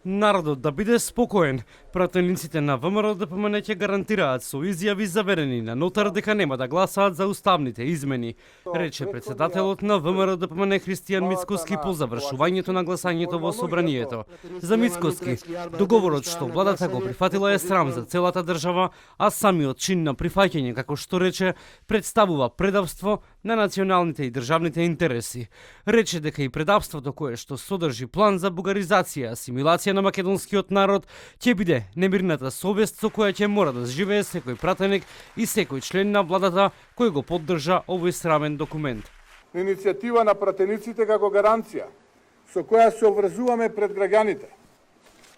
Народот да биде спокоен. Пратениците на ВМРО-ДПМН ќе гарантираат со изјави заверени на нотар дека нема да гласаат за уставните измени, рече председателот на ВМРО-ДПМН Христијан Мицкоски по завршувањето на гласањето во собранието. За Мицкоски, договорот што владата го прифатила е срам за целата држава, а самиот чин на прифаќање, како што рече, представува предавство на националните и државните интереси. Рече дека и предавството кое што содржи план за бугаризација, асимилација на македонскиот народ ќе биде немирната совест со која ќе мора да живее секој пратеник и секој член на владата кој го поддржа овој срамен документ. Иницијатива на пратениците како гаранција со која се обврзуваме пред граѓаните.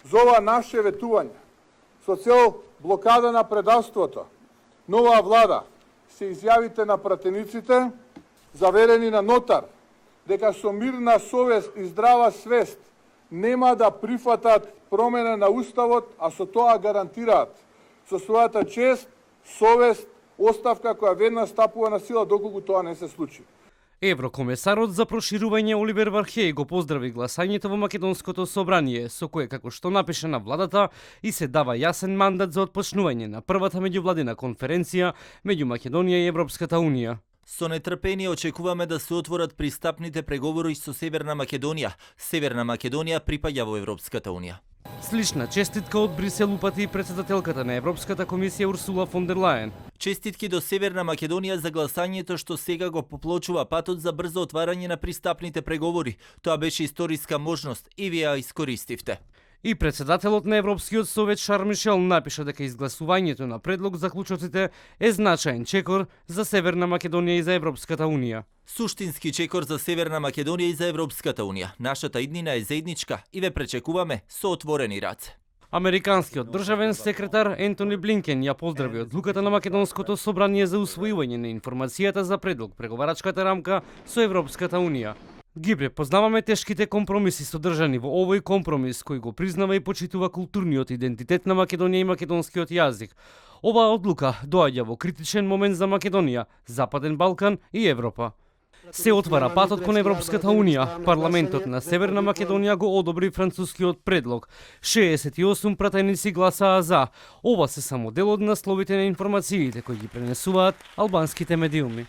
За ова наше ветување со цел блокада на предавството, нова влада се изјавите на пратениците заверени на нотар дека со мирна совест и здрава свест нема да прифатат промена на уставот, а со тоа гарантираат со својата чест, совест, оставка која веднаш стапува на сила доколку тоа не се случи. Еврокомесарот за проширување Оливер Вархеј го поздрави гласањето во Македонското собрание, со кое, како што напише на владата, и се дава јасен мандат за отпочнување на првата меѓувладина конференција меѓу Македонија и Европската унија. Со нетрпение очекуваме да се отворат пристапните преговори со Северна Македонија. Северна Македонија припаѓа во Европската унија. Слична честитка од Брисел упати и председателката на Европската комисија Урсула фон дер Лајен. Честитки до Северна Македонија за гласањето што сега го поплочува патот за брзо отварање на пристапните преговори. Тоа беше историска можност и вие ја искористивте. И председателот на Европскиот совет Шарл Мишел напиша дека изгласувањето на предлог заклучоците е значаен чекор за Северна Македонија и за Европската унија. Суштински чекор за Северна Македонија и за Европската унија. Нашата иднина е заедничка и ве пречекуваме со отворени раце. Американскиот државен секретар Ентони Блинкен ја поздрави одлуката на Македонското собрание за усвојување на информацијата за предлог преговарачката рамка со Европската унија. Ги препознаваме тешките компромиси содржани во овој компромис кој го признава и почитува културниот идентитет на Македонија и македонскиот јазик. Оваа одлука доаѓа во критичен момент за Македонија, Западен Балкан и Европа. Се отвара патот кон Европската унија. Парламентот на Северна Македонија го одобри францускиот предлог. 68 пратеници гласаа за. Ова се само дел од насловите на информациите кои ги пренесуваат албанските медиуми.